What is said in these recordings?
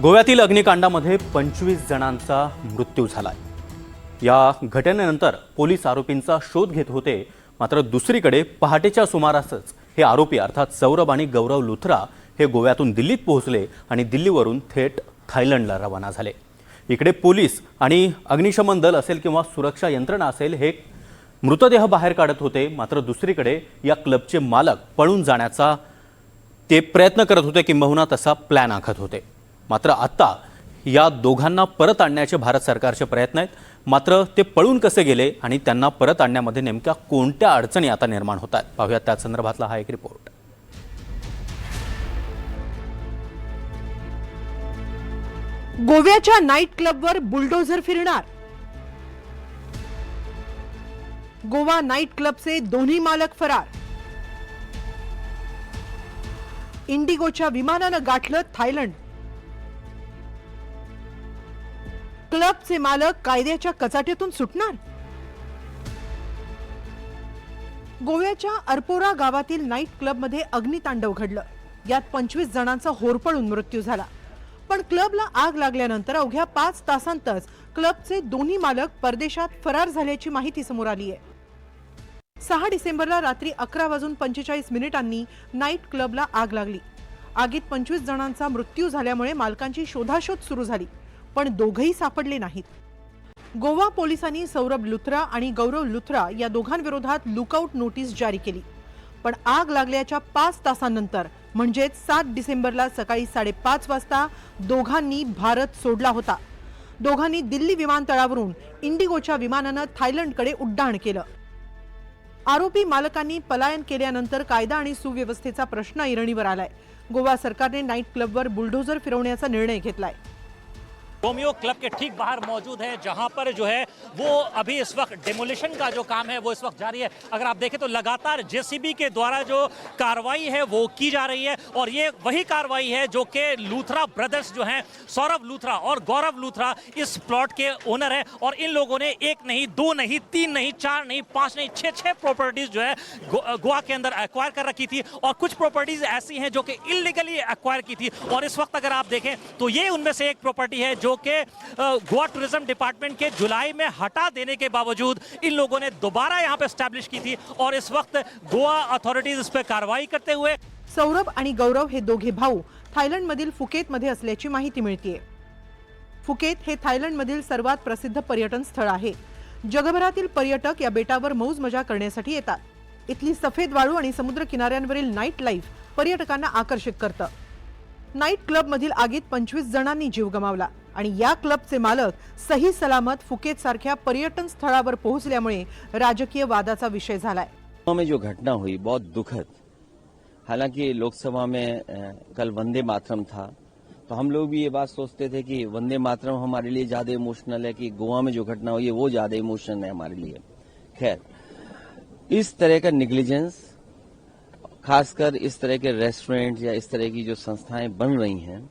गोव्यातील अग्निकांडामध्ये 25 जणांचा मृत्यू झालाय। या घटनेनंतर पोलीस आरोपींचा शोध घेत होते, मात्र दुसरीकडे पहाटेच्या सुमारासच हे आरोपी अर्थात सौरभ आणि गौरव लुथरा हे गोव्यातून दिल्लीत पोहोचले आणि दिल्लीवरून थेट थायलंडला रवाना झाले। इकडे पोलीस आणि अग्निशमन दल असेल किंवा सुरक्षा यंत्रणा असेल हे मृतदेह बाहेर काढत होते, मात्र दुसरीकडे या क्लबचे मालक पळून जाण्याचा ते प्रयत्न करत होते, किंबहुना तसा प्लॅन आखत होते। मात्र आता या दोघांना परत आणण्याचे भारत सरकारचे प्रयत्न आहेत, मात्र ते पळून कसे गेले आणि त्यांना परत आणण्यामध्ये नेमक्या कोणत्या अडचणी आता निर्माण होत आहेत, पाहूयात त्या संदर्भातला हा एक रिपोर्ट। गोव्याच्या नाईट क्लबवर बुलडोझर फिरणार। गोवा नाईट क्लबचे दोन्ही मालक फरार। इंडिगोच्या विमानानं गाठलं थायलंड। क्लबचे मालक कायद्याच्या कचाट्यातून सुटणार। गोव्याच्या अर्पोरा गावातील नाईट क्लबमध्ये अग्नितांडव घडलं। यात 25 जणांचा होरपळून मृत्यू झाला। पण क्लबला आग लागल्यानंतर अवघ्या 5 तासांतच क्लबचे दोन्ही मालक परदेशात फरार झाल्याची माहिती समोर आली आहे। 6 डिसेंबरला रात्री 11:45 नाईट क्लबला आग लागली। आगीत 25 जणांचा मृत्यू झाल्यामुळे मालकांची शोधाशोध सुरू झाली, पण दोघेही सापडले नाहीत। गोवा पोलिसांनी सौरभ लुथरा आणि गौरव लुथरा या दोघांविरोधात लुकआउट नोटीस जारी केली, पण आग लागल्याच्या 5 तासांनंतर म्हणजेच 7 डिसेंबरला सकाळी 5:30 वाजता दोघांनी भारत सोडला होता। दोघांनी दिल्ली विमानतळावरून इंडिगोच्या विमानानं थायलंडकडे उड्डाण केलं। आरोपी मालकांनी पलायन केल्यानंतर कायदा आणि सुव्यवस्थेचा प्रश्न ऐरणीवर आलाय। गोवा सरकारने नाईट क्लबवर बुलडोझर फिरवण्याचा निर्णय घेतलाय। रोमियो क्लब के ठीक बाहर मौजूद है, जहां पर जो है वो अभी इस वक्त डेमोलिशन का जो काम है वो इस वक्त जारी है। अगर आप देखें तो लगातार जेसीबी के द्वारा जो कार्रवाई है वो की जा रही है, और ये वही कार्रवाई है जो कि लूथरा ब्रदर्स जो हैं, सौरभ लूथरा और गौरव लूथरा इस प्लॉट के ओनर हैं, और इन लोगों ने 1 नहीं 2 नहीं 3 नहीं 4 नहीं 5 नहीं 6 प्रॉपर्टीज जो है गोवा के अंदर एक्वायर कर रखी थी, और कुछ प्रॉपर्टीज ऐसी हैं जो कि इलीगली एक्वायर की थी। और इस वक्त अगर आप देखें तो ये उनमें से एक प्रॉपर्टी है जो कि गोवा टूरिज्म डिपार्टमेंट के जुलाई में हटा देने के बावजूद इन लोगों ने दोबारा यहां पे एस्टैब्लिश की थी, और इस वक्त गोवा अथॉरिटीज इस पे कार्रवाई करते हुए। सौरभ आणि गौरव हे दोघे भाऊ थायलंडमधील फुकेतमध्ये असल्याची माहिती मिळतेय। फुकेत हे थायलंडमधील सर्वात प्रसिद्ध पर्यटन स्थळ आहे। जगभरातील पर्यटक या बेटावर मौज मजा करण्यासाठी येतात। इथली सफेद वाळू आणि समुद्र किनाऱ्यांवरील नाईट लाईफ पर्यटकांना आकर्षित करतं। नाईट क्लब मधील आगीत 25 जणांनी जीव गमावला आणि या क्लबचे मालक सही सलामत फुकेत सारख्या पर्यटन स्थळावर पोहोचल्यामुळे राजकीय वादाचा विषय झालाय। में जो घटना हुई बहुत दुखद। हालांकि लोकसभा में कल वंदे मातरम था, तो हम लोग भी ये बात सोचते थे कि वंदे मातरम हमारे लिए ज्यादा इमोशनल है कि गोवा में जो घटना हुई है वो ज्यादा इमोशनल है हमारे लिए। खैर, इस तरह का निग्लिजेंस, खासकर इस तरह के रेस्टोरेंट या इस तरह की जो संस्थाएं बन रही हैं,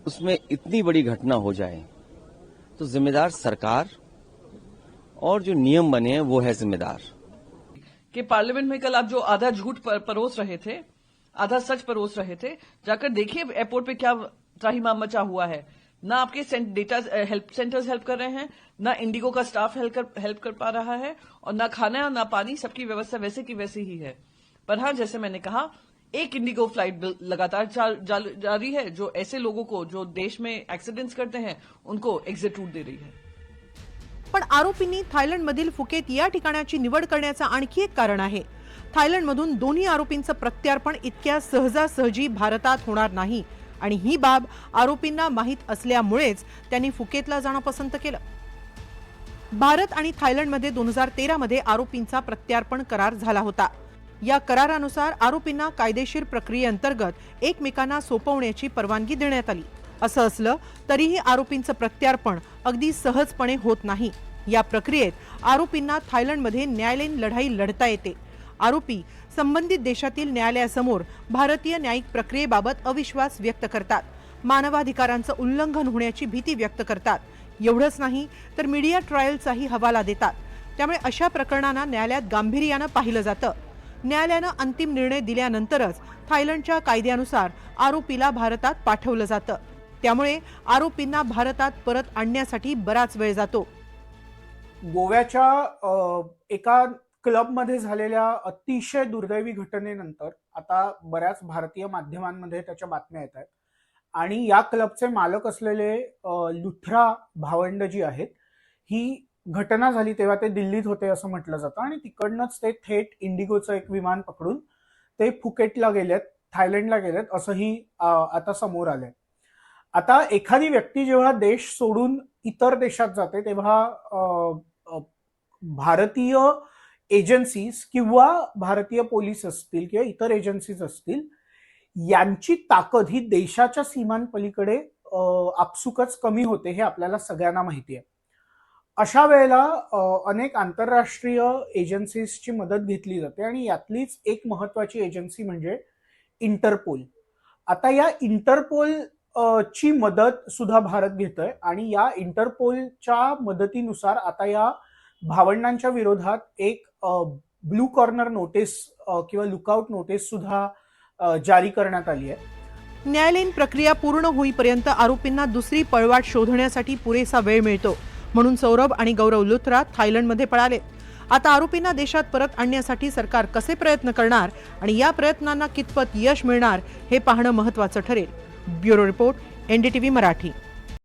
उसमें इतनी बड़ी घटना हो जाए तो जिम्मेदार सरकार और जो नियम बने हैं वो है जिम्मेदार। कि पार्लियामेंट में कल आप जो आधा झूठ परोस रहे थे, आधा सच परोस रहे थे, जाकर देखिए एयरपोर्ट पे क्या त्राहिमाम मचा हुआ है। ना आपके डेटा हेल्प सेंटर्स हेल्प कर रहे हैं, ना इंडिगो का स्टाफ हेल्प कर पा रहा है, और ना खाना ना पानी, सबकी व्यवस्था वैसे की वैसी ही है। पर हाँ, जैसे मैंने कहा, एक इंडिगो फ्लाइट लगातार जारी है जो ऐसे लोगों को जो देश में एक्सीडेंट्स करते हैं उनको एग्जिट रूट दे रही है। पण आरोपींनी थायलंडमधील फुकेत या ठिकाणाची निवड करण्याचं आणखी एक कारण आहे। थायलंडमधून दोन्ही आरोपींचं प्रत्यार्पण इतक्या सहजासहजी भारतात होणार नाही, आणि ही बाब आरोपींना माहीत असल्यामुळेच त्यांनी फुकेतला जाणं पसंत केलं। भारत आणि थायलंडमध्ये 2013 मध्ये आरोपींचा प्रत्यार्पण करार झाला होता। या करारानुसार आरोपींना कायदेशीर प्रक्रियेअंतर्गत एकमेकांना सोपवण्याची परवानगी देण्यात आली। असं असलं तरीही आरोपींचं प्रत्यार्पण अगदी सहजपणे होत नाही। या प्रक्रियेत आरोपींना थायलंडमध्ये न्यायालयीन लढाई लढता येते। आरोपी संबंधित देशातील न्यायालयासमोर भारतीय न्यायिक प्रक्रियेबाबत अविश्वास व्यक्त करतात, मानवाधिकारांचं उल्लंघन होण्याची भीती व्यक्त करतात। एवढंच नाही तर मीडिया ट्रायलचाही हवाला देतात। त्यामुळे अशा प्रकरणांना न्यायालयात गांभीर्यानं पाहिलं जातं। न्यायालयानं अंतिम निर्णय दिल्यानंतरच थायलंडच्या कायद्यानुसार आरोपीला भारतात पाठवलं जातं। त्यामुळे आरोपींना भारतात परत आणण्यासाठी बराच वेळ जातो. गोव्याच्या एका क्लबमध्ये झालेल्या अतिशय दुर्दैवी घटनेनंतर आता बऱ्याच भारतीय माध्यमांमध्ये त्याच्या बातम्या येत आहेत आणि या क्लबचे मालक असलेले लुथरा भावंड जी आहेत, ही घटना झाली तेव्हा ते दिल्लीत होते असं म्हटलं जातं आणि तिकडनंच ते थेट इंडिगोचं एक विमान पकडून ते फुकेटला गेलेत, थायलंडला गेलेत असंही आता समोर आलंय. आता एखादी व्यक्ती जेव्हा देश सोडून इतर देशात जाते तेव्हा भारतीय एजन्सीज किंवा भारतीय पोलीस असतील किंवा इतर एजन्सीज असतील, यांची ताकद ही देशाच्या सीमांपलीकडे आपसुकच कमी होते, हे आपल्याला सगळ्यांना माहिती आहे. अशा वेळेला अनेक आंतरराष्ट्रीय एजन्सीजची मदत घेतली जाते आणि यातलीच एक महत्वाची एजन्सी म्हणजे इंटरपोल. आता या इंटरपोल ची मदत सुद्धा भारत घेतोय आणि या इंटरपोलच्या मदतीनुसार आता या भावंडांच्या विरोधात एक ब्लू कॉर्नर नोटीस किंवा लुकआउट नोटीस सुद्धा जारी करण्यात आली आहे. न्यायालयीन प्रक्रिया पूर्ण होईपर्यंत आरोपींना दुसरी पळवाट शोधण्यासाठी पुरेसा वेळ मिळतो, म्हणून सौरभ आणि गौरव लुथरा थायलंडमध्ये पळाले. आता आरोपींना देशात परत आणण्यासाठी सरकार कसे प्रयत्न करणार आणि या प्रयत्नांना कितपत यश मिळणार हे पाहणं महत्त्वाचं ठरेल. Bureau report, NDTV Marathi.